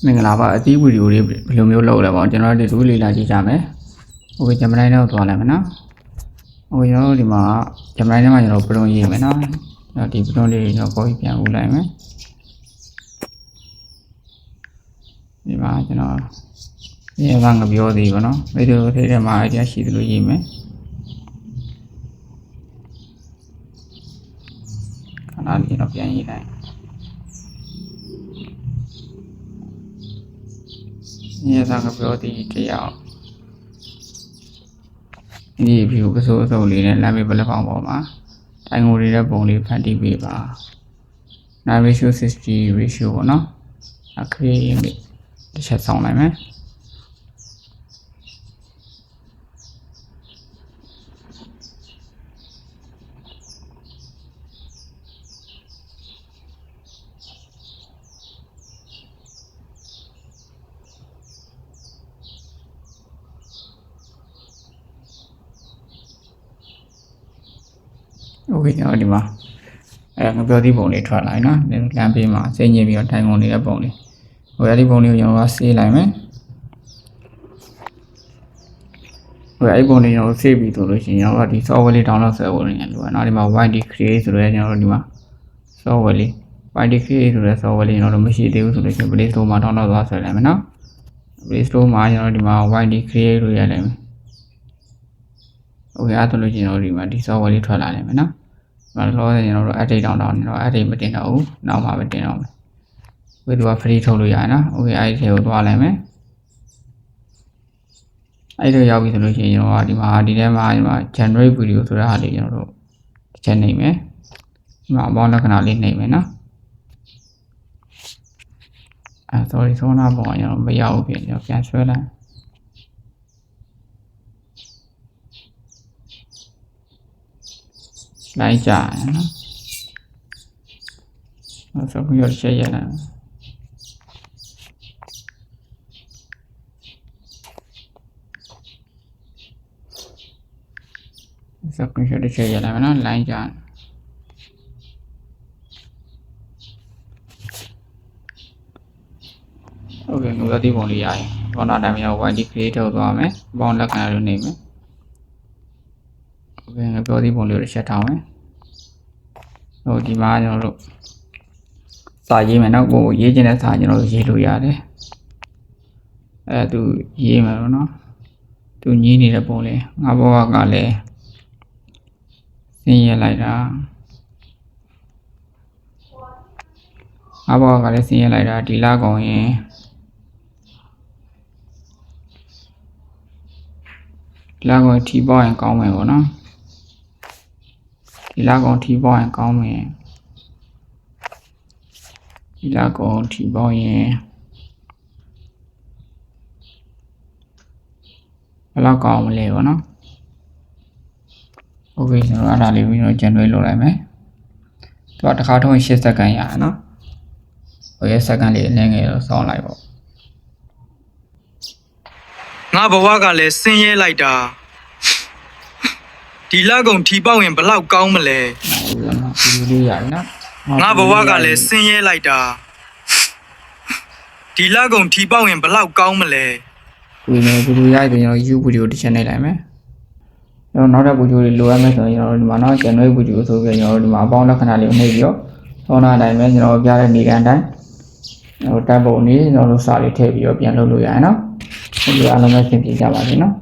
မင်္ဂလာပါအသီးဗီဒီယိုလေးဘယ်လိုမျိုးလုပ်လဲပေါ့ကျွန်တော်တို့ဒီလေးလာကြည့်ကြမယ်။ Okay ဂျမနိုင်းတော့သွားလိုက်မယ်နော်။ Okay ကျွန်တော်တို့ဒီမှာဂျမနိုင်းထဲမှာကျွန်တော်ပရုံရေးမယ်နော်။အဲ့ဒီပရုံလေးကျွန်တော်ပေါ်ပြီးပြန်ဦးလိုက်မယ်။ဒီမှာကျွန်တော်ဒီကငပြောသေးပါနော်။ဗီဒီယိုထဲထဲမှာ idea ရှိသလိုရေးမယ်။ခဏလေးကျွန်တော်ပြန်ရေးလိုက်။ဒီကပြောသေးတရားဒီဗီဒီယိုကစိုးအစုပ်လေးနဲ့လမ်းမေးပလက်ဖောင်ပေါ်မှာတိုင်ငိုတွေတဲ့ပုံလေးဖန်တီးပေးပါ။ Now ratio 60 ratio ပေါ့နော်။ Create image တစ်ချက်ဆောင်းလိုက်မယ်။ Okay ကျွန်တော်ဒီမှာငပြောသည့်ပုံလေးထွက်လာပြီနော်လမ်းပေးမှာစိတ်ညစ်ပြီးတော့ထိုင်ကုန်နေတဲ့ပုံလေးဟိုအဲ့ဒီပုံလေးကိုကျွန်တော်ကဆေးလိုက်မယ်ဟိုအဲ့ဒီပုံလေးကျွန်တော်ဆေးပြီးဆိုလို့ရှိရင်ကျွန်တော်ကဒီ software လေး download ဆွဲဖို့နေတယ်လို့နော်ဒီမှာ YD create ဆိုရဲကျွန်တော်တို့ဒီမှာ software လေး YD create ဆိုရဲ software လေးကျွန်တော်တို့မရှိသေးဘူးဆိုလို့ရှိရင် Play Store မှာ download သွားဆွဲလိုက်မယ်နော် Play Store မှာကျွန်တော်ဒီမှာ YD create လို့ရလိုက်မယ်Okay အဲ့ဒါလို့ကျွန်တော်ဒီမှာဒီ software လေးထွက်လာနိုင်မယ်နော်ဘာလို့လဲကျွန်တော်တို့ update တောင်းနေတော့ update မတင်တော့ဘူးနောက်မှပဲတင်တော့မယ်ဝေသူက free ထုတ်လို့ရတယ်နော် Okay အဲ့ဒီထဲကိုသွားလိုက်မယ်အဲ့ဒီရောက်ပြီဆိုလို့ရှိရင်ကျွန်တော်ကဒီမှာဒီထဲမှာ generate video ဆိုတဲ့ဟာလေးကျွန်တော်တို့တစ်ချက်နှိပ်မယ်ဒီမှာအပေါင်းလက္ခဏာလေးနှိပ်မယ်နော်sorry ဆုံးနာပုံကကျွန်တော်မရဘူးပြင်ကျွန်တော်ပြန်ဆွဲလိုက်လိုက်ကြရနော်ဆက်ပြီးတော့ချက်ရလာဆက်ပြီးတော့ချက်ရလာနော်လိုင်းကြโอเคငါတို့ဒီပုံလေးရရင်ဘောနာတိုင်းမှာ YD create ထုတ်သွားမယ်ဘောင်းလက္ခဏာလို့နေမယ်โอเคငါပြောဒီပုံလေးကိုချက်ထားမယ်ဟိုဒီမှာကျွန်တော်တို့စာရေးမယ်နော်ကိုရေးခြင်းတဲ့စာကျွန်တော်တို့ရေးလို့ရတယ်သူရေးမယ်နော်သူညင်းနေတဲ့ပုံလေးငါဘောကလည်းဆင်းရဲလိုက်တာငါဘောကလည်းဆင်းရဲလိုက်တာဒီလာကောင်ရင်လာကောင်ထီပေါရင်ကောင်းမယ်ပေါ့နော်ဒီလာကောင်ထီပေါရင်ကောင်းမယ်ဒီလာကောင်ထီပေါရင်ဘယ်လောက်ကောင်းမလဲပေါ့နော်โอเคကျွန်တော်အဲ့ဒါလေးပြီးတော့ generate လုပ်လိုက်မယ်သူကတစ်ခါထုံး8စက္ကန့်ရအောင်နော်ဟိုရဲ့စက္ကန့်လေးအနည်းငယ်တော့စောင်းလိုက်ပေါ့ငါဘဝကလည်းဆင်းရဲလိုက်တာဒီလကုံထီပေါက်ရင်ဘလောက်ကောင်းမလဲဒီလိုလေးရနော်ငါဘဝကလည်းဆင်းရဲလိုက်တာဒီလကုံထီပေါက်ရင်ဘလောက်ကောင်းမလဲဒီလိုဗီဒီယိုရိုက်ပြီးတော့ YouTube ဗီဒီယိုတစ်ချက်နှိပ်လိုက်မယ်ကျွန်တော်နောက်တဲ့ဗီဒီယိုတွေလိုရမယ်ဆိုရင်ကျွန်တော်ဒီမှာနော် generate ဗီဒီယိုဆိုပြီးကျွန်တော်ဒီမှာအပေါင်းလက္ခဏာလေးကိုနှိပ်ပြီးတော့ဆောင်းနာတိုင်းပဲကျွန်တော်ပြတဲ့နေကန်တိုင်းဟိုတပ်ပုံလေးကျွန်တော်တို့စာလေးထည့်ပြီးတော့ပြန်လုပ်လို့ရတယ်နော်ဒီအားလုံးပဲသင်ပြကြပါစေနော်